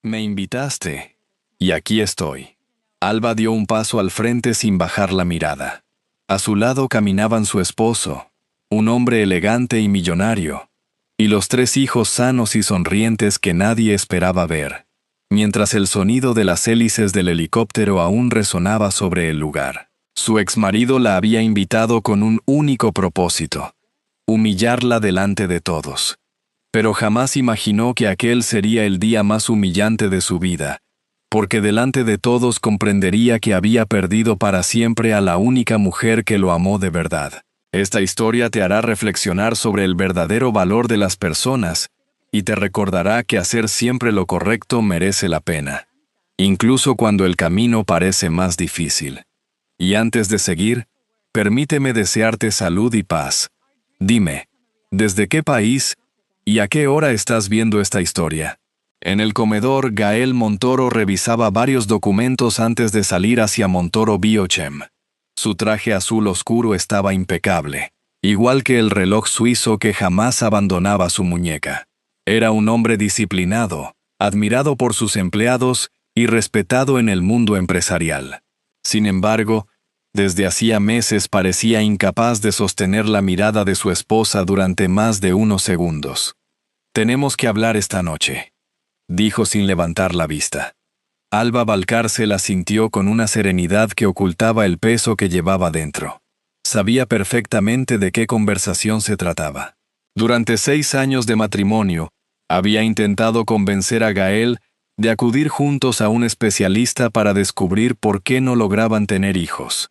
Me invitaste. Y aquí estoy. Alba dio un paso al frente sin bajar la mirada. A su lado caminaban su esposo, un hombre elegante y millonario, y los 3 hijos sanos y sonrientes que nadie esperaba ver, mientras el sonido de las hélices del helicóptero aún resonaba sobre el lugar. Su exmarido la había invitado con un único propósito: humillarla delante de todos. Pero jamás imaginó que aquel sería el día más humillante de su vida, porque delante de todos comprendería que había perdido para siempre a la única mujer que lo amó de verdad. Esta historia te hará reflexionar sobre el verdadero valor de las personas y te recordará que hacer siempre lo correcto merece la pena, incluso cuando el camino parece más difícil. Y antes de seguir, permíteme desearte salud y paz. Dime, ¿desde qué país y a qué hora estás viendo esta historia? En el comedor, Gael Montoro revisaba varios documentos antes de salir hacia Montoro Biochem. Su traje azul oscuro estaba impecable, igual que el reloj suizo que jamás abandonaba su muñeca. Era un hombre disciplinado, admirado por sus empleados y respetado en el mundo empresarial. Sin embargo, desde hacía meses parecía incapaz de sostener la mirada de su esposa durante más de unos segundos. «Tenemos que hablar esta noche», dijo sin levantar la vista. Alba Valcárcel asintió con una serenidad que ocultaba el peso que llevaba dentro. Sabía perfectamente de qué conversación se trataba. Durante 6 años de matrimonio, había intentado convencer a Gael de acudir juntos a un especialista para descubrir por qué no lograban tener hijos.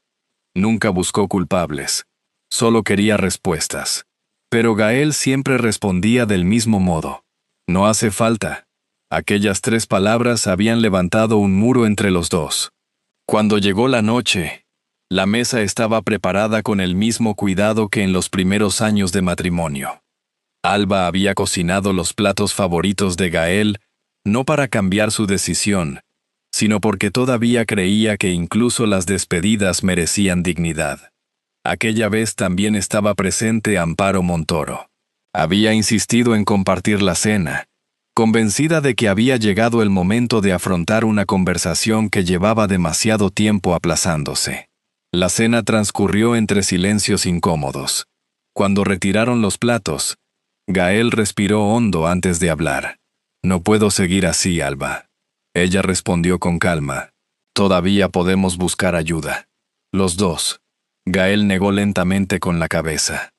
Nunca buscó culpables, solo quería respuestas. Pero Gael siempre respondía del mismo modo: «No hace falta». Aquellas 3 palabras habían levantado un muro entre los dos. Cuando llegó la noche, la mesa estaba preparada con el mismo cuidado que en los primeros años de matrimonio. Alba había cocinado los platos favoritos de Gael, no para cambiar su decisión, sino porque todavía creía que incluso las despedidas merecían dignidad. Aquella vez también estaba presente Amparo Montoro. Había insistido en compartir la cena, convencida de que había llegado el momento de afrontar una conversación que llevaba demasiado tiempo aplazándose. La cena transcurrió entre silencios incómodos. Cuando retiraron los platos, Gael respiró hondo antes de hablar. «No puedo seguir así, Alba». Ella respondió con calma: «Todavía podemos buscar ayuda». «Los dos». Gael negó lentamente con la cabeza.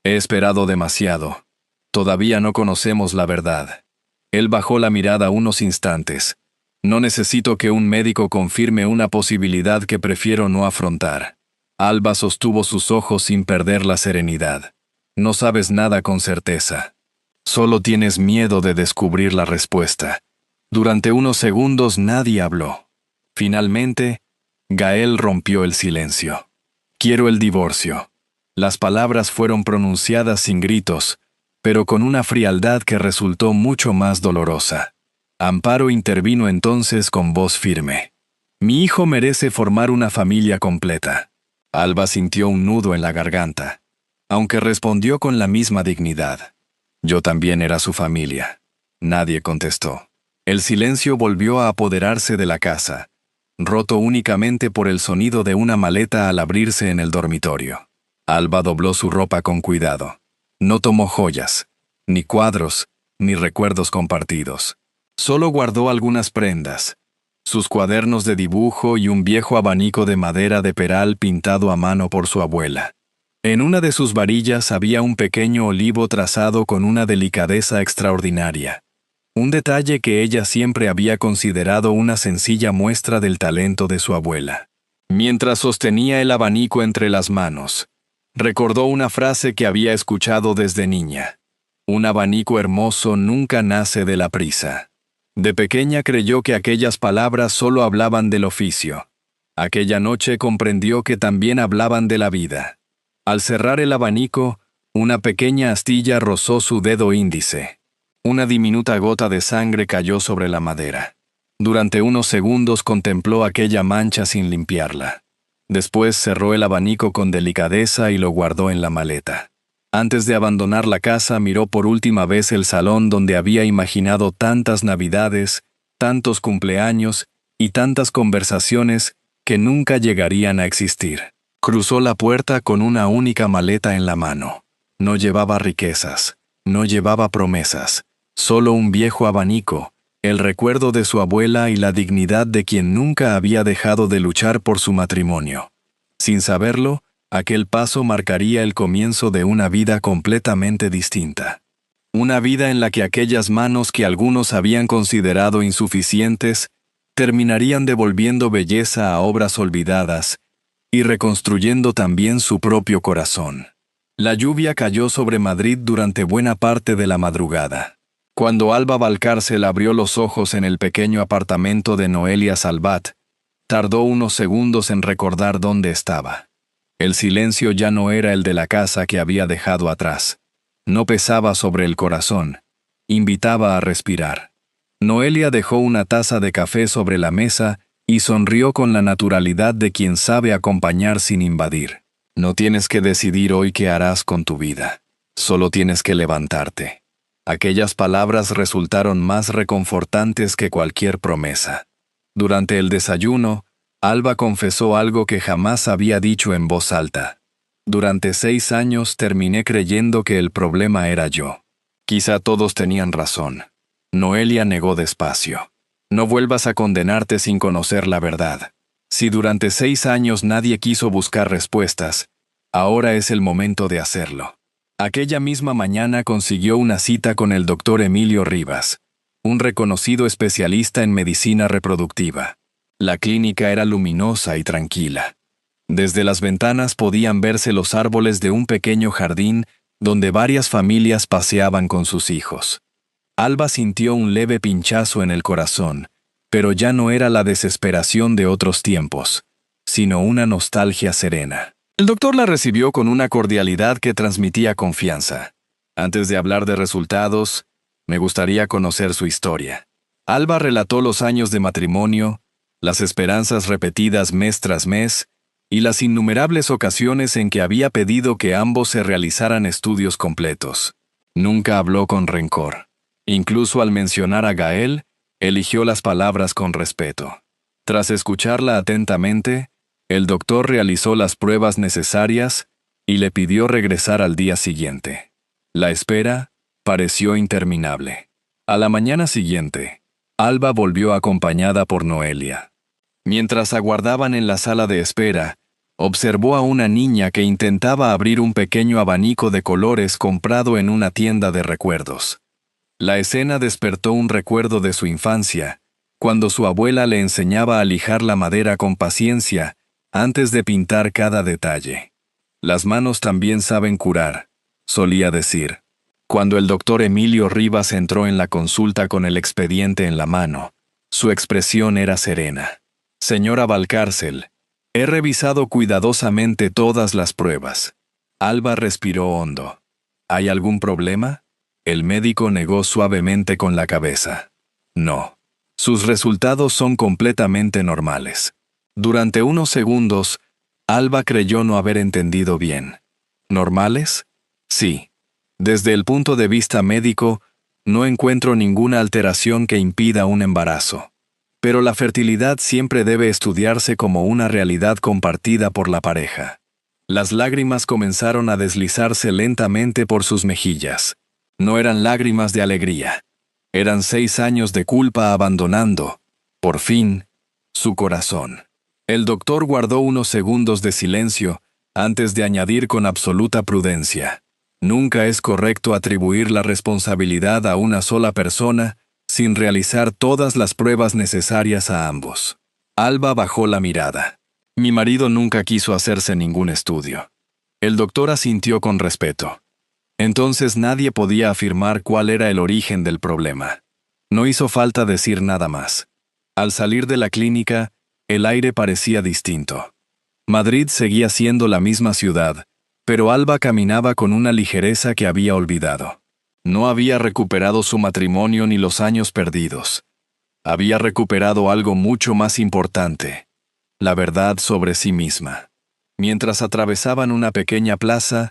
«He esperado demasiado. Todavía no conocemos la verdad». Él bajó la mirada unos instantes. «No necesito que un médico confirme una posibilidad que prefiero no afrontar». Alba sostuvo sus ojos sin perder la serenidad. «No sabes nada con certeza. Solo tienes miedo de descubrir la respuesta». Durante unos segundos nadie habló. Finalmente, Gael rompió el silencio. «Quiero el divorcio». Las palabras fueron pronunciadas sin gritos, pero con una frialdad que resultó mucho más dolorosa. Amparo intervino entonces con voz firme: «Mi hijo merece formar una familia completa». Alba sintió un nudo en la garganta, aunque respondió con la misma dignidad: «Yo también era su familia». Nadie contestó. El silencio volvió a apoderarse de la casa, roto únicamente por el sonido de una maleta al abrirse en el dormitorio. Alba dobló su ropa con cuidado. No tomó joyas, ni cuadros, ni recuerdos compartidos. Solo guardó algunas prendas: sus cuadernos de dibujo y un viejo abanico de madera de peral pintado a mano por su abuela. En una de sus varillas había un pequeño olivo trazado con una delicadeza extraordinaria. Un detalle que ella siempre había considerado una sencilla muestra del talento de su abuela. Mientras sostenía el abanico entre las manos, recordó una frase que había escuchado desde niña: «Un abanico hermoso nunca nace de la prisa». De pequeña creyó que aquellas palabras solo hablaban del oficio. Aquella noche comprendió que también hablaban de la vida. Al cerrar el abanico, una pequeña astilla rozó su dedo índice. Una diminuta gota de sangre cayó sobre la madera. Durante unos segundos contempló aquella mancha sin limpiarla. Después cerró el abanico con delicadeza y lo guardó en la maleta. Antes de abandonar la casa, miró por última vez el salón donde había imaginado tantas navidades tantos cumpleaños y tantas conversaciones que nunca llegarían a existir. Cruzó la puerta con una única maleta en la mano. No llevaba riquezas, no llevaba promesas, solo un viejo abanico, el recuerdo de su abuela y la dignidad de quien nunca había dejado de luchar por su matrimonio. Sin saberlo, aquel paso marcaría el comienzo de una vida completamente distinta. Una vida en la que aquellas manos que algunos habían considerado insuficientes terminarían devolviendo belleza a obras olvidadas y reconstruyendo también su propio corazón. La lluvia cayó sobre Madrid durante buena parte de la madrugada. Cuando Alba Valcárcel abrió los ojos en el pequeño apartamento de Noelia Salvat, tardó unos segundos en recordar dónde estaba. El silencio ya no era el de la casa que había dejado atrás. No pesaba sobre el corazón, invitaba a respirar. Noelia dejó una taza de café sobre la mesa y sonrió con la naturalidad de quien sabe acompañar sin invadir. No tienes que decidir hoy qué harás con tu vida. Solo tienes que levantarte. Aquellas palabras resultaron más reconfortantes que cualquier promesa. Durante el desayuno, Alba confesó algo que jamás había dicho en voz alta. Durante 6 años terminé creyendo que el problema era yo. Quizá todos tenían razón. Noelia negó despacio. No vuelvas a condenarte sin conocer la verdad. Si durante 6 años nadie quiso buscar respuestas, ahora es el momento de hacerlo. Aquella misma mañana consiguió una cita con el doctor Emilio Rivas, un reconocido especialista en medicina reproductiva. La clínica era luminosa y tranquila. Desde las ventanas podían verse los árboles de un pequeño jardín donde varias familias paseaban con sus hijos. Alba sintió un leve pinchazo en el corazón, pero ya no era la desesperación de otros tiempos, sino una nostalgia serena. El doctor la recibió con una cordialidad que transmitía confianza. Antes de hablar de resultados, me gustaría conocer su historia. Alba relató los años de matrimonio, las esperanzas repetidas mes tras mes, y las innumerables ocasiones en que había pedido que ambos se realizaran estudios completos. Nunca habló con rencor. Incluso al mencionar a Gael, eligió las palabras con respeto. Tras escucharla atentamente, el doctor realizó las pruebas necesarias y le pidió regresar al día siguiente. La espera pareció interminable. A la mañana siguiente, Alba volvió acompañada por Noelia. Mientras aguardaban en la sala de espera, observó a una niña que intentaba abrir un pequeño abanico de colores comprado en una tienda de recuerdos. La escena despertó un recuerdo de su infancia, cuando su abuela le enseñaba a lijar la madera con paciencia antes de pintar cada detalle. Las manos también saben curar, solía decir. Cuando el doctor Emilio Rivas entró en la consulta con el expediente en la mano, su expresión era serena. Señora Valcárcel, he revisado cuidadosamente todas las pruebas. Alba respiró hondo. ¿Hay algún problema? El médico negó suavemente con la cabeza. No. Sus resultados son completamente normales. Durante unos segundos, Alba creyó no haber entendido bien. ¿Normales? Sí. Desde el punto de vista médico, no encuentro ninguna alteración que impida un embarazo. Pero la fertilidad siempre debe estudiarse como una realidad compartida por la pareja. Las lágrimas comenzaron a deslizarse lentamente por sus mejillas. No eran lágrimas de alegría. Eran 6 años de culpa abandonando, por fin, su corazón. El doctor guardó unos segundos de silencio antes de añadir con absoluta prudencia. Nunca es correcto atribuir la responsabilidad a una sola persona sin realizar todas las pruebas necesarias a ambos. Alba bajó la mirada. Mi marido nunca quiso hacerse ningún estudio. El doctor asintió con respeto. Entonces nadie podía afirmar cuál era el origen del problema. No hizo falta decir nada más. Al salir de la clínica, el aire parecía distinto. Madrid seguía siendo la misma ciudad, pero Alba caminaba con una ligereza que había olvidado. No había recuperado su matrimonio ni los años perdidos. Había recuperado algo mucho más importante, la verdad sobre sí misma. Mientras atravesaban una pequeña plaza,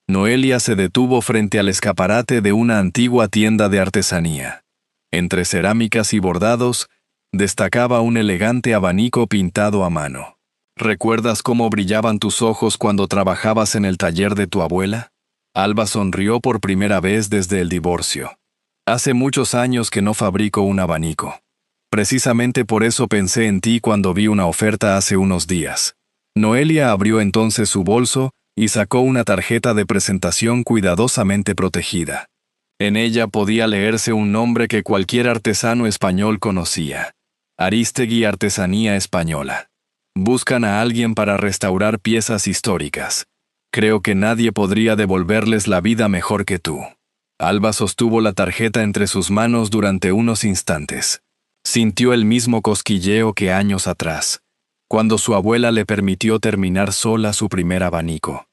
Noelia se detuvo frente al escaparate de una antigua tienda de artesanía. Entre cerámicas y bordados, destacaba un elegante abanico pintado a mano. ¿Recuerdas cómo brillaban tus ojos cuando trabajabas en el taller de tu abuela? Alba sonrió por primera vez desde el divorcio. Hace muchos años que no fabrico un abanico. Precisamente por eso pensé en ti cuando vi una oferta hace unos días. Noelia abrió entonces su bolso y sacó una tarjeta de presentación cuidadosamente protegida. En ella podía leerse un nombre que cualquier artesano español conocía: Arístegui Artesanía Española. Buscan a alguien para restaurar piezas históricas. Creo que nadie podría devolverles la vida mejor que tú. Alba sostuvo la tarjeta entre sus manos durante unos instantes. Sintió el mismo cosquilleo que años atrás, cuando su abuela le permitió terminar sola su primer abanico.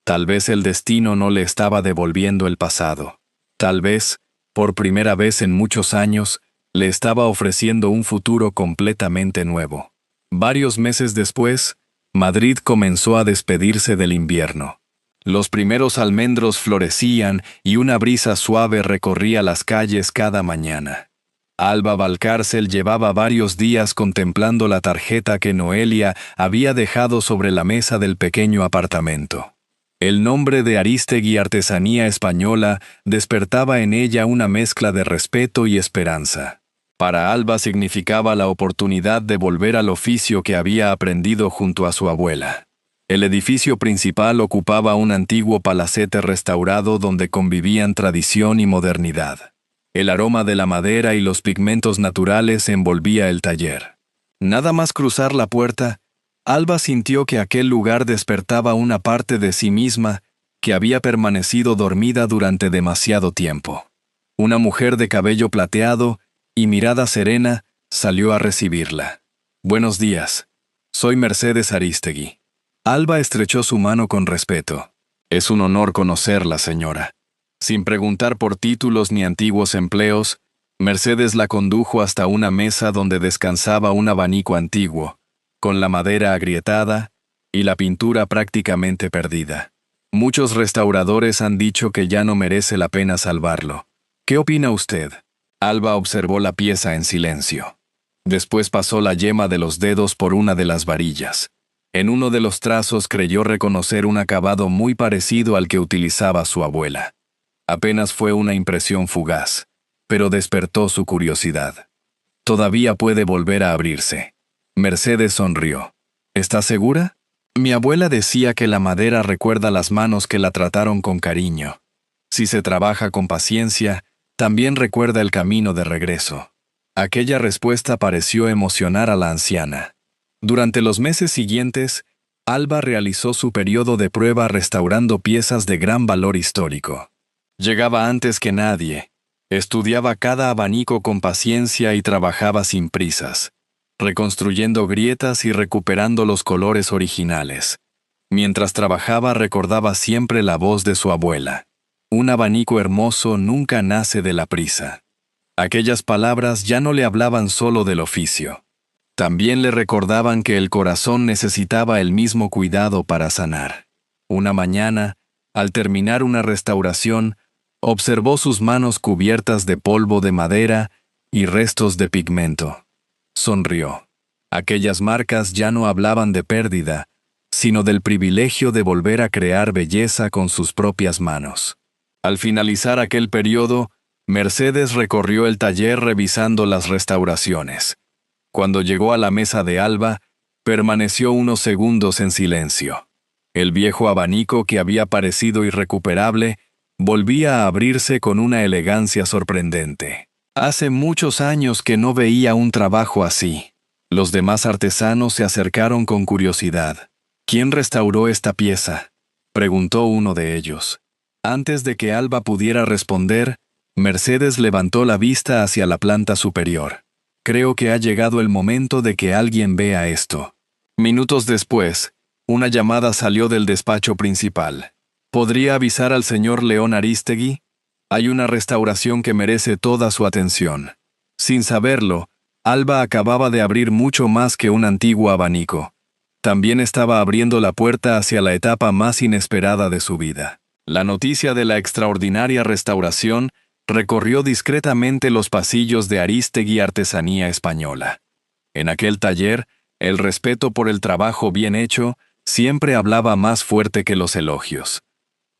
Tal vez el destino no le estaba devolviendo el pasado. Tal vez, por primera vez en muchos años, le estaba ofreciendo un futuro completamente nuevo. Varios meses después, Madrid comenzó a despedirse del invierno. Los primeros almendros florecían y una brisa suave recorría las calles cada mañana. Alba Valcárcel llevaba varios días contemplando la tarjeta que Noelia había dejado sobre la mesa del pequeño apartamento. El nombre de Arístegui Artesanía Española despertaba en ella una mezcla de respeto y esperanza. Para Alba significaba la oportunidad de volver al oficio que había aprendido junto a su abuela. El edificio principal ocupaba un antiguo palacete restaurado donde convivían tradición y modernidad. El aroma de la madera y los pigmentos naturales envolvía el taller. Nada más cruzar la puerta, Alba sintió que aquel lugar despertaba una parte de sí misma que había permanecido dormida durante demasiado tiempo. Una mujer de cabello plateado y mirada serena salió a recibirla. «Buenos días. Soy Mercedes Arístegui». Alba estrechó su mano con respeto. «Es un honor conocerla, señora». Sin preguntar por títulos ni antiguos empleos, Mercedes la condujo hasta una mesa donde descansaba un abanico antiguo, con la madera agrietada y la pintura prácticamente perdida. Muchos restauradores han dicho que ya no merece la pena salvarlo. ¿Qué opina usted? Alba observó la pieza en silencio. Después pasó la yema de los dedos por una de las varillas. En uno de los trazos creyó reconocer un acabado muy parecido al que utilizaba su abuela. Apenas fue una impresión fugaz, pero despertó su curiosidad. Todavía puede volver a abrirse. Mercedes sonrió. ¿Está segura? Mi abuela decía que la madera recuerda las manos que la trataron con cariño. Si se trabaja con paciencia, también recuerda el camino de regreso. Aquella respuesta pareció emocionar a la anciana. Durante los meses siguientes, Alba realizó su periodo de prueba restaurando piezas de gran valor histórico. Llegaba antes que nadie, estudiaba cada abanico con paciencia y trabajaba sin prisas, reconstruyendo grietas y recuperando los colores originales. Mientras trabajaba recordaba siempre la voz de su abuela. Un abanico hermoso nunca nace de la prisa. Aquellas palabras ya no le hablaban solo del oficio. También le recordaban que el corazón necesitaba el mismo cuidado para sanar. Una mañana, al terminar una restauración, observó sus manos cubiertas de polvo de madera y restos de pigmento. Sonrió. Aquellas marcas ya no hablaban de pérdida, sino del privilegio de volver a crear belleza con sus propias manos. Al finalizar aquel periodo, Mercedes recorrió el taller revisando las restauraciones. Cuando llegó a la mesa de Alba, permaneció unos segundos en silencio. El viejo abanico, que había parecido irrecuperable, volvía a abrirse con una elegancia sorprendente. Hace muchos años que no veía un trabajo así. Los demás artesanos se acercaron con curiosidad. ¿Quién restauró esta pieza?, preguntó uno de ellos. Antes de que Alba pudiera responder, Mercedes levantó la vista hacia la planta superior. Creo que ha llegado el momento de que alguien vea esto. Minutos después, una llamada salió del despacho principal. ¿Podría avisar al señor León Arístegui? Hay una restauración que merece toda su atención. Sin saberlo, Alba acababa de abrir mucho más que un antiguo abanico. También estaba abriendo la puerta hacia la etapa más inesperada de su vida. La noticia de la extraordinaria restauración recorrió discretamente los pasillos de Arístegui Artesanía Española. En aquel taller, el respeto por el trabajo bien hecho siempre hablaba más fuerte que los elogios.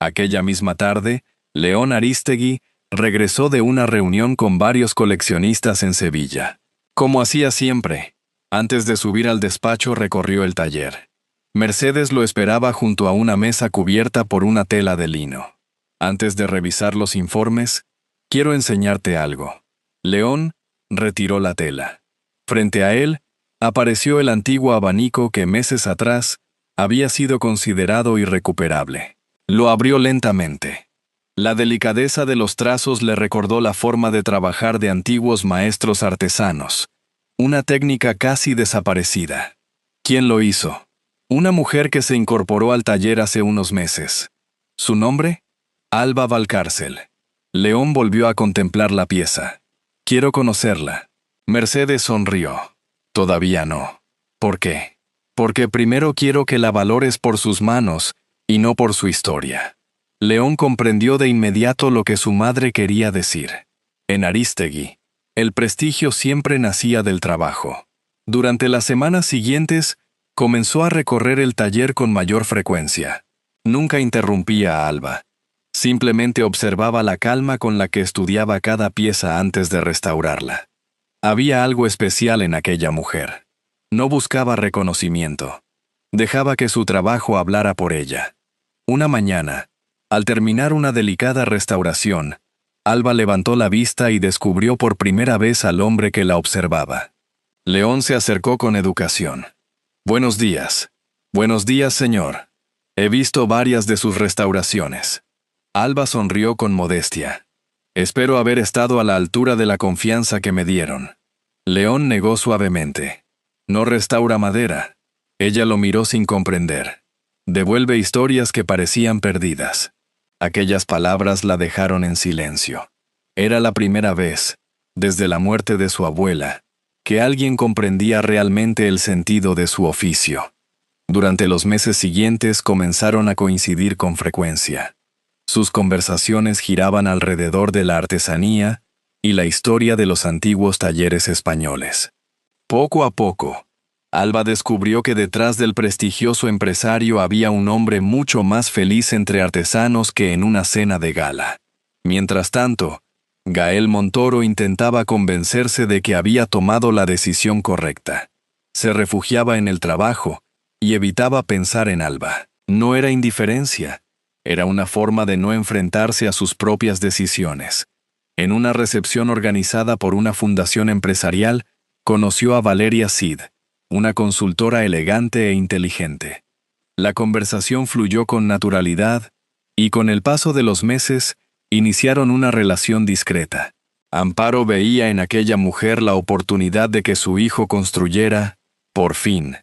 Aquella misma tarde, León Arístegui regresó de una reunión con varios coleccionistas en Sevilla. Como hacía siempre, antes de subir al despacho recorrió el taller. Mercedes lo esperaba junto a una mesa cubierta por una tela de lino. Antes de revisar los informes, quiero enseñarte algo. León retiró la tela. Frente a él, apareció el antiguo abanico que meses atrás había sido considerado irrecuperable. Lo abrió lentamente. La delicadeza de los trazos le recordó la forma de trabajar de antiguos maestros artesanos, una técnica casi desaparecida. ¿Quién lo hizo? Una mujer que se incorporó al taller hace unos meses. ¿Su nombre? Alba Valcárcel. León volvió a contemplar la pieza. Quiero conocerla. Mercedes sonrió. Todavía no. ¿Por qué? Porque primero quiero que la valores por sus manos y no por su historia. León comprendió de inmediato lo que su madre quería decir. En Arístegui, el prestigio siempre nacía del trabajo. Durante las semanas siguientes, comenzó a recorrer el taller con mayor frecuencia. Nunca interrumpía a Alba. Simplemente observaba la calma con la que estudiaba cada pieza antes de restaurarla. Había algo especial en aquella mujer. No buscaba reconocimiento. Dejaba que su trabajo hablara por ella. Una mañana, al terminar una delicada restauración, Alba levantó la vista y descubrió por primera vez al hombre que la observaba. León se acercó con educación. «Buenos días. Buenos días, señor. He visto varias de sus restauraciones». Alba sonrió con modestia. «Espero haber estado a la altura de la confianza que me dieron». León negó suavemente. «No restaura madera». Ella lo miró sin comprender. «Devuelve historias que parecían perdidas». Aquellas palabras la dejaron en silencio. Era la primera vez, desde la muerte de su abuela, que alguien comprendía realmente el sentido de su oficio. Durante los meses siguientes comenzaron a coincidir con frecuencia. Sus conversaciones giraban alrededor de la artesanía y la historia de los antiguos talleres españoles. Poco a poco, Alba descubrió que detrás del prestigioso empresario había un hombre mucho más feliz entre artesanos que en una cena de gala. Mientras tanto, Gael Montoro intentaba convencerse de que había tomado la decisión correcta. Se refugiaba en el trabajo y evitaba pensar en Alba. No era indiferencia, era una forma de no enfrentarse a sus propias decisiones. En una recepción organizada por una fundación empresarial, conoció a Valeria Cid, una consultora elegante e inteligente. La conversación fluyó con naturalidad y con el paso de los meses iniciaron una relación discreta. Amparo veía en aquella mujer la oportunidad de que su hijo construyera, por fin,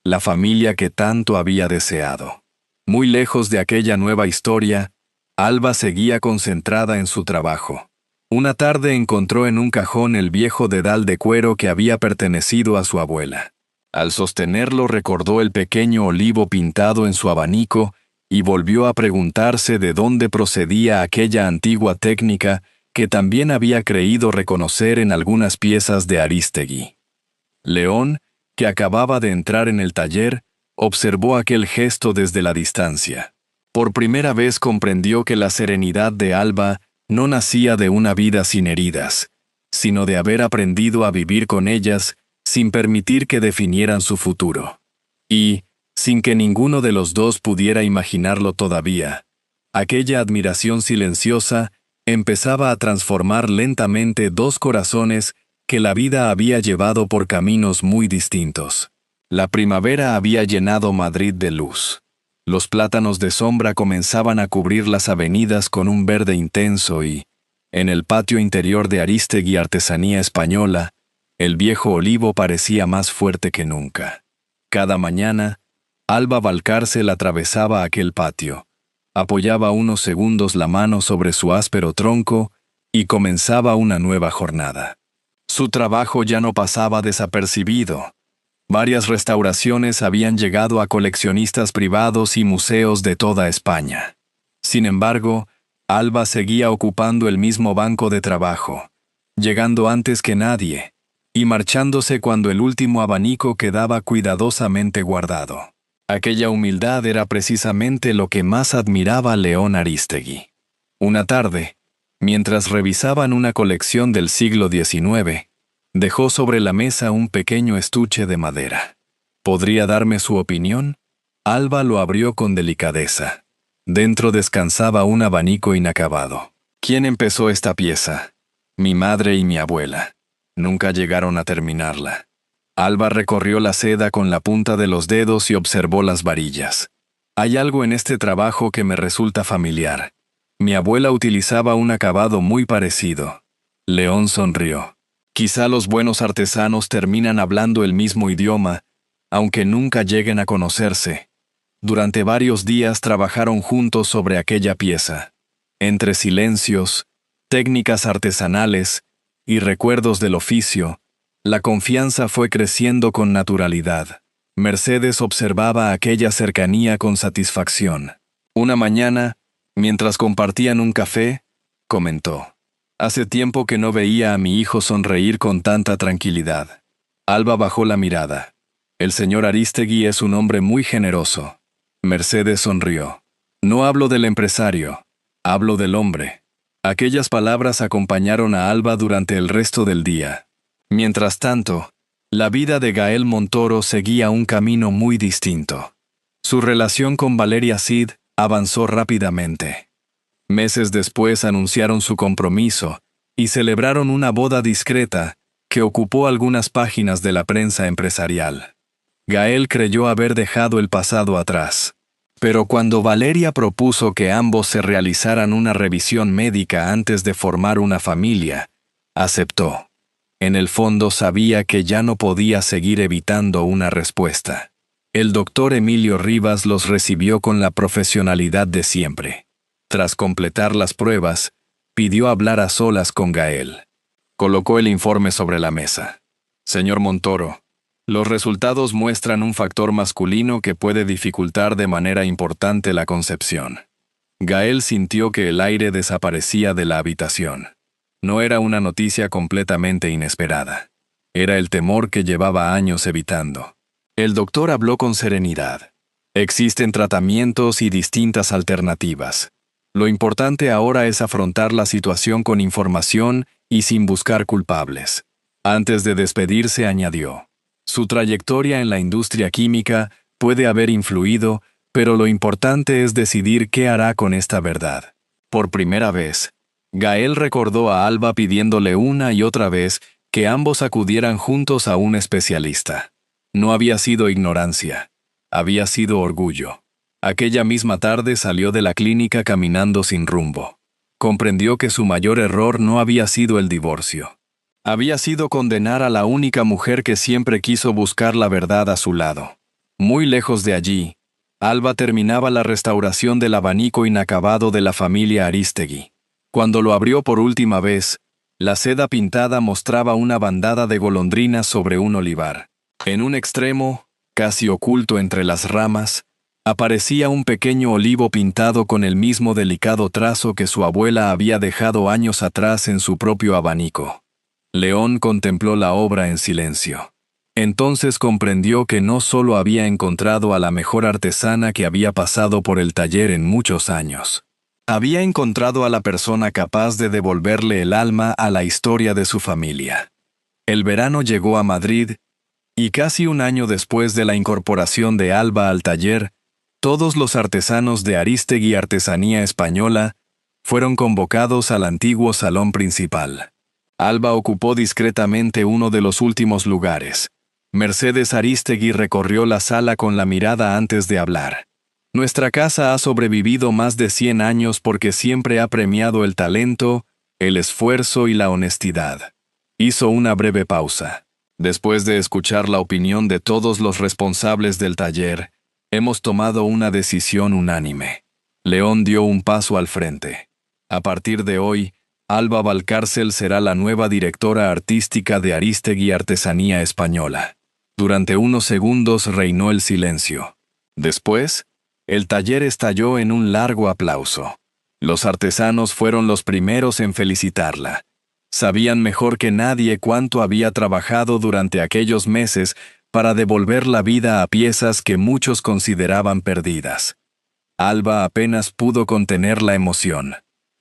la familia que tanto había deseado. Muy lejos de aquella nueva historia, Alba seguía concentrada en su trabajo. Una tarde encontró en un cajón el viejo dedal de cuero que había pertenecido a su abuela. Al sostenerlo recordó el pequeño olivo pintado en su abanico y volvió a preguntarse de dónde procedía aquella antigua técnica que también había creído reconocer en algunas piezas de Arístegui. León, que acababa de entrar en el taller, observó aquel gesto desde la distancia. Por primera vez comprendió que la serenidad de Alba no nacía de una vida sin heridas, sino de haber aprendido a vivir con ellas sin permitir que definieran su futuro. Y, sin que ninguno de los dos pudiera imaginarlo todavía, aquella admiración silenciosa empezaba a transformar lentamente dos corazones que la vida había llevado por caminos muy distintos. La primavera había llenado Madrid de luz. Los plátanos de sombra comenzaban a cubrir las avenidas con un verde intenso y, en el patio interior de Arístegui Artesanía Española, el viejo olivo parecía más fuerte que nunca. Cada mañana, Alba Valcárcel atravesaba aquel patio, apoyaba unos segundos la mano sobre su áspero tronco y comenzaba una nueva jornada. Su trabajo ya no pasaba desapercibido. Varias restauraciones habían llegado a coleccionistas privados y museos de toda España. Sin embargo, Alba seguía ocupando el mismo banco de trabajo, llegando antes que nadie, y marchándose cuando el último abanico quedaba cuidadosamente guardado. Aquella humildad era precisamente lo que más admiraba León Arístegui. Una tarde, mientras revisaban una colección del siglo XIX, dejó sobre la mesa un pequeño estuche de madera. ¿Podría darme su opinión? Alba lo abrió con delicadeza. Dentro descansaba un abanico inacabado. ¿Quién empezó esta pieza? Mi madre y mi abuela. Nunca llegaron a terminarla. Alba recorrió la seda con la punta de los dedos y observó las varillas. Hay algo en este trabajo que me resulta familiar. Mi abuela utilizaba un acabado muy parecido. León sonrió. Quizá los buenos artesanos terminan hablando el mismo idioma, aunque nunca lleguen a conocerse. Durante varios días trabajaron juntos sobre aquella pieza. Entre silencios, técnicas artesanales y recuerdos del oficio, la confianza fue creciendo con naturalidad. Mercedes observaba aquella cercanía con satisfacción. Una mañana, mientras compartían un café, comentó: «Hace tiempo que no veía a mi hijo sonreír con tanta tranquilidad». Alba bajó la mirada. «El señor Arístegui es un hombre muy generoso». Mercedes sonrió. «No hablo del empresario, hablo del hombre». Aquellas palabras acompañaron a Alba durante el resto del día. Mientras tanto, la vida de Gael Montoro seguía un camino muy distinto. Su relación con Valeria Cid avanzó rápidamente. Meses después anunciaron su compromiso y celebraron una boda discreta que ocupó algunas páginas de la prensa empresarial. Gael creyó haber dejado el pasado atrás. Pero cuando Valeria propuso que ambos se realizaran una revisión médica antes de formar una familia, aceptó. En el fondo sabía que ya no podía seguir evitando una respuesta. El doctor Emilio Rivas los recibió con la profesionalidad de siempre. Tras completar las pruebas, pidió hablar a solas con Gael. Colocó el informe sobre la mesa. «Señor Montoro, los resultados muestran un factor masculino que puede dificultar de manera importante la concepción». Gael sintió que el aire desaparecía de la habitación. No era una noticia completamente inesperada. Era el temor que llevaba años evitando. El doctor habló con serenidad. «Existen tratamientos y distintas alternativas. Lo importante ahora es afrontar la situación con información y sin buscar culpables». Antes de despedirse añadió: «Su trayectoria en la industria química puede haber influido, pero lo importante es decidir qué hará con esta verdad». Por primera vez, Gael recordó a Alba pidiéndole una y otra vez que ambos acudieran juntos a un especialista. No había sido ignorancia, había sido orgullo. Aquella misma tarde salió de la clínica caminando sin rumbo. Comprendió que su mayor error no había sido el divorcio. Había sido condenar a la única mujer que siempre quiso buscar la verdad a su lado. Muy lejos de allí, Alba terminaba la restauración del abanico inacabado de la familia Arístegui. Cuando lo abrió por última vez, la seda pintada mostraba una bandada de golondrinas sobre un olivar. En un extremo, casi oculto entre las ramas, aparecía un pequeño olivo pintado con el mismo delicado trazo que su abuela había dejado años atrás en su propio abanico. León contempló la obra en silencio. Entonces comprendió que no solo había encontrado a la mejor artesana que había pasado por el taller en muchos años. Había encontrado a la persona capaz de devolverle el alma a la historia de su familia. El verano llegó a Madrid, y casi un año después de la incorporación de Alba al taller, todos los artesanos de Arístegui Artesanía Española fueron convocados al antiguo salón principal. Alba ocupó discretamente uno de los últimos lugares. Mercedes Arístegui recorrió la sala con la mirada antes de hablar. «Nuestra casa ha sobrevivido más de 100 años porque siempre ha premiado el talento, el esfuerzo y la honestidad». Hizo una breve pausa. «Después de escuchar la opinión de todos los responsables del taller, hemos tomado una decisión unánime». León dio un paso al frente. «A partir de hoy, Alba Valcárcel será la nueva directora artística de Arístegui Artesanía Española». Durante unos segundos reinó el silencio. Después, el taller estalló en un largo aplauso. Los artesanos fueron los primeros en felicitarla. Sabían mejor que nadie cuánto había trabajado durante aquellos meses para devolver la vida a piezas que muchos consideraban perdidas. Alba apenas pudo contener la emoción.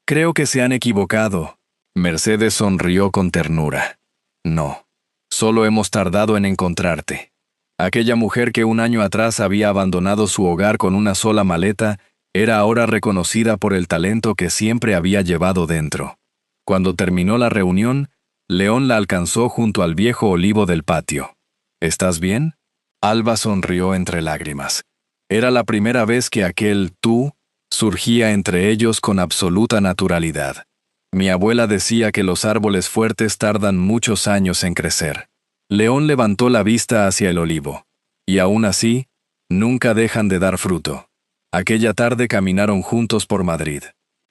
«Creo que se han equivocado». Mercedes sonrió con ternura. «No, solo hemos tardado en encontrarte». Aquella mujer que un año atrás había abandonado su hogar con una sola maleta, era ahora reconocida por el talento que siempre había llevado dentro. Cuando terminó la reunión, León la alcanzó junto al viejo olivo del patio. «¿Estás bien?». Alba sonrió entre lágrimas. Era la primera vez que aquel «tú» surgía entre ellos con absoluta naturalidad. Mi abuela decía que los árboles fuertes tardan muchos años en crecer. León levantó la vista hacia el olivo. Y aún así, nunca dejan de dar fruto. Aquella tarde caminaron juntos por Madrid.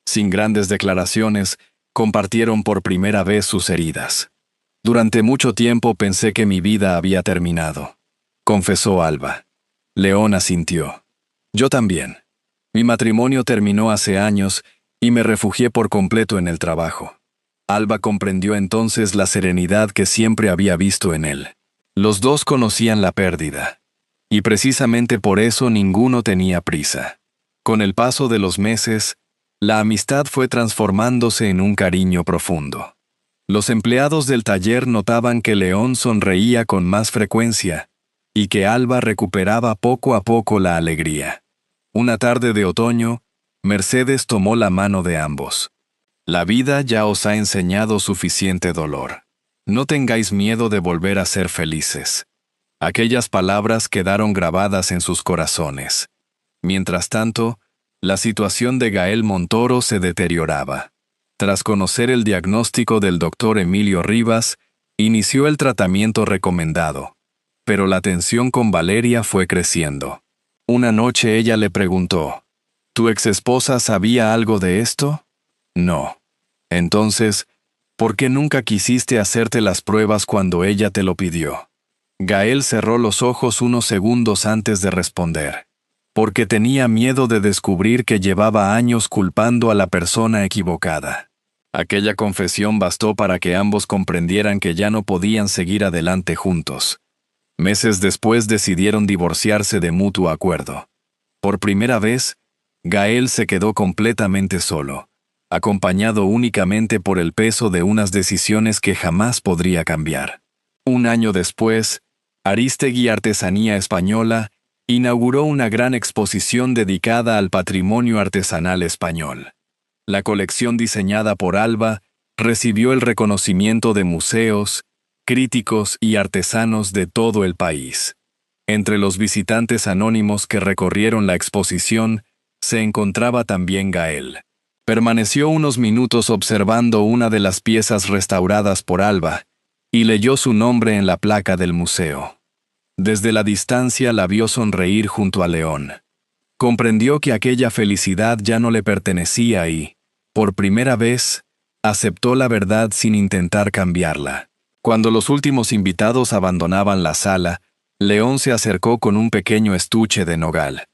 Sin grandes declaraciones, compartieron por primera vez sus heridas. «Durante mucho tiempo pensé que mi vida había terminado», confesó Alba. León asintió. «Yo también. Mi matrimonio terminó hace años y me refugié por completo en el trabajo». Alba comprendió entonces la serenidad que siempre había visto en él. Los dos conocían la pérdida. Y precisamente por eso ninguno tenía prisa. Con el paso de los meses, la amistad fue transformándose en un cariño profundo. Los empleados del taller notaban que León sonreía con más frecuencia y que Alba recuperaba poco a poco la alegría. Una tarde de otoño, Mercedes tomó la mano de ambos. «La vida ya os ha enseñado suficiente dolor. No tengáis miedo de volver a ser felices». Aquellas palabras quedaron grabadas en sus corazones. Mientras tanto, la situación de Gael Montoro se deterioraba. Tras conocer el diagnóstico del doctor Emilio Rivas, inició el tratamiento recomendado. Pero la tensión con Valeria fue creciendo. Una noche ella le preguntó: «¿Tu exesposa sabía algo de esto?». «No». «Entonces, ¿por qué nunca quisiste hacerte las pruebas cuando ella te lo pidió?». Gael cerró los ojos unos segundos antes de responder. «Porque tenía miedo de descubrir que llevaba años culpando a la persona equivocada». Aquella confesión bastó para que ambos comprendieran que ya no podían seguir adelante juntos. Meses después decidieron divorciarse de mutuo acuerdo. Por primera vez, Gael se quedó completamente solo, acompañado únicamente por el peso de unas decisiones que jamás podría cambiar. Un año después, Arístegui Artesanía Española inauguró una gran exposición dedicada al patrimonio artesanal español. La colección diseñada por Alba recibió el reconocimiento de museos, críticos y artesanos de todo el país. Entre los visitantes anónimos que recorrieron la exposición se encontraba también Gael. Permaneció unos minutos observando una de las piezas restauradas por Alba y leyó su nombre en la placa del museo. Desde la distancia la vio sonreír junto a León. Comprendió que aquella felicidad ya no le pertenecía y, por primera vez, aceptó la verdad sin intentar cambiarla. Cuando los últimos invitados abandonaban la sala, León se acercó con un pequeño estuche de nogal.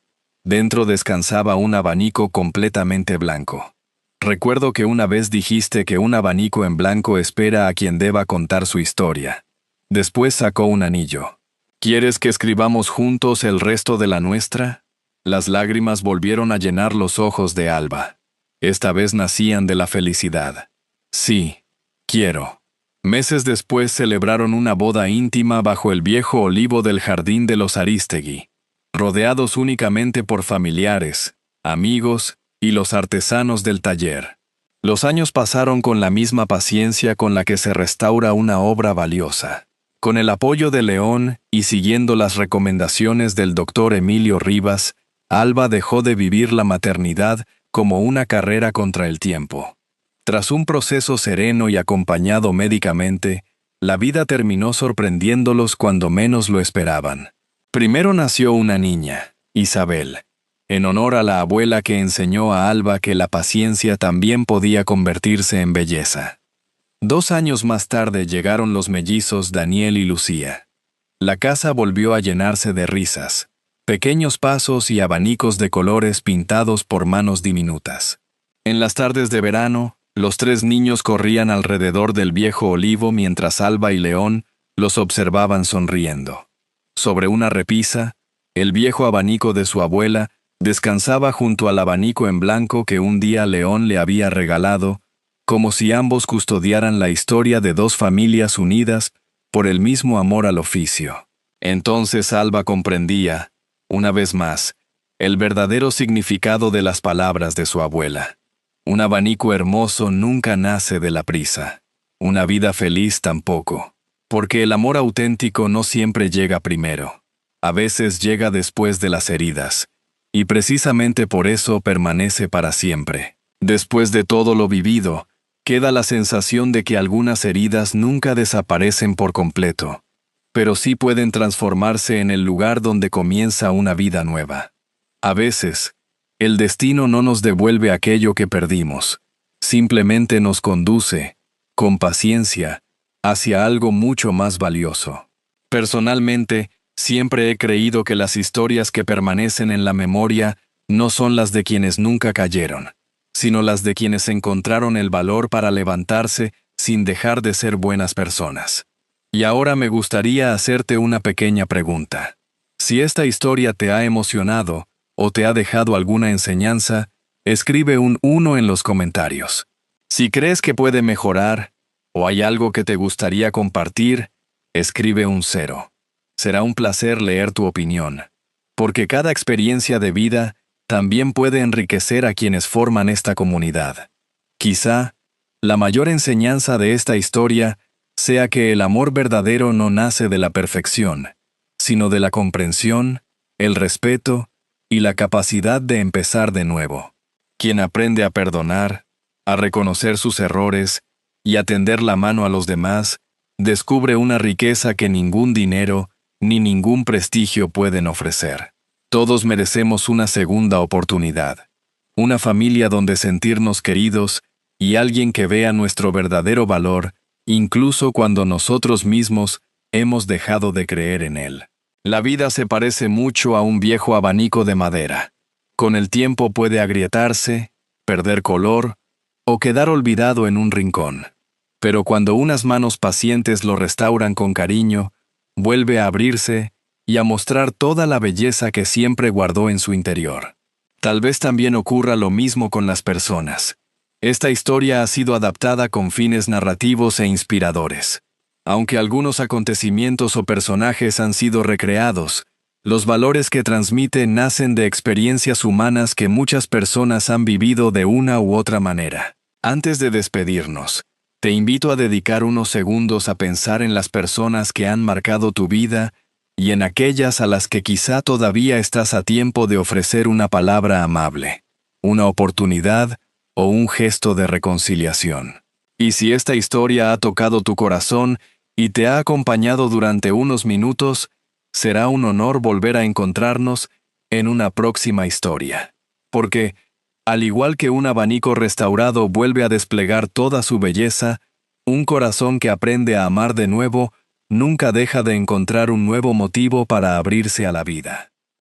Dentro descansaba un abanico completamente blanco. «Recuerdo que una vez dijiste que un abanico en blanco espera a quien deba contar su historia». Después sacó un anillo. «¿Quieres que escribamos juntos el resto de la nuestra?». Las lágrimas volvieron a llenar los ojos de Alba. Esta vez nacían de la felicidad. «Sí, quiero». Meses después celebraron una boda íntima bajo el viejo olivo del jardín de los Arístegui, rodeados únicamente por familiares, amigos y los artesanos del taller. Los años pasaron con la misma paciencia con la que se restaura una obra valiosa. Con el apoyo de León y siguiendo las recomendaciones del doctor Emilio Rivas, Alba dejó de vivir la maternidad como una carrera contra el tiempo. Tras un proceso sereno y acompañado médicamente, la vida terminó sorprendiéndolos cuando menos lo esperaban. Primero nació una niña, Isabel, en honor a la abuela que enseñó a Alba que la paciencia también podía convertirse en belleza. 2 años más tarde llegaron los mellizos Daniel y Lucía. La casa volvió a llenarse de risas, pequeños pasos y abanicos de colores pintados por manos diminutas. En las tardes de verano, los tres niños corrían alrededor del viejo olivo mientras Alba y León los observaban sonriendo. Sobre una repisa, el viejo abanico de su abuela descansaba junto al abanico en blanco que un día León le había regalado, como si ambos custodiaran la historia de dos familias unidas por el mismo amor al oficio. Entonces Alba comprendía, una vez más, el verdadero significado de las palabras de su abuela. Un abanico hermoso nunca nace de la prisa. Una vida feliz tampoco. Porque el amor auténtico no siempre llega primero. A veces llega después de las heridas. Y precisamente por eso permanece para siempre. Después de todo lo vivido, queda la sensación de que algunas heridas nunca desaparecen por completo, pero sí pueden transformarse en el lugar donde comienza una vida nueva. A veces, el destino no nos devuelve aquello que perdimos, simplemente nos conduce, con paciencia, hacia algo mucho más valioso. Personalmente, siempre he creído que las historias que permanecen en la memoria no son las de quienes nunca cayeron, sino las de quienes encontraron el valor para levantarse sin dejar de ser buenas personas. Y ahora me gustaría hacerte una pequeña pregunta. Si esta historia te ha emocionado o te ha dejado alguna enseñanza, escribe un 1 en los comentarios. Si crees que puede mejorar o hay algo que te gustaría compartir, escribe un 0. Será un placer leer tu opinión, porque cada experiencia de vida también puede enriquecer a quienes forman esta comunidad. Quizá, la mayor enseñanza de esta historia sea que el amor verdadero no nace de la perfección, sino de la comprensión, el respeto y la capacidad de empezar de nuevo. Quien aprende a perdonar, a reconocer sus errores y a tender la mano a los demás, descubre una riqueza que ningún dinero ni ningún prestigio pueden ofrecer. Todos merecemos una segunda oportunidad, una familia donde sentirnos queridos y alguien que vea nuestro verdadero valor, incluso cuando nosotros mismos hemos dejado de creer en él. La vida se parece mucho a un viejo abanico de madera. Con el tiempo puede agrietarse, perder color o quedar olvidado en un rincón. Pero cuando unas manos pacientes lo restauran con cariño, vuelve a abrirse y a mostrar toda la belleza que siempre guardó en su interior. Tal vez también ocurra lo mismo con las personas. Esta historia ha sido adaptada con fines narrativos e inspiradores. Aunque algunos acontecimientos o personajes han sido recreados, los valores que transmite nacen de experiencias humanas que muchas personas han vivido de una u otra manera. Antes de despedirnos, te invito a dedicar unos segundos a pensar en las personas que han marcado tu vida y en aquellas a las que quizá todavía estás a tiempo de ofrecer una palabra amable, una oportunidad o un gesto de reconciliación. Y si esta historia ha tocado tu corazón y te ha acompañado durante unos minutos, será un honor volver a encontrarnos en una próxima historia. Porque, al igual que un abanico restaurado vuelve a desplegar toda su belleza, un corazón que aprende a amar de nuevo nunca deja de encontrar un nuevo motivo para abrirse a la vida.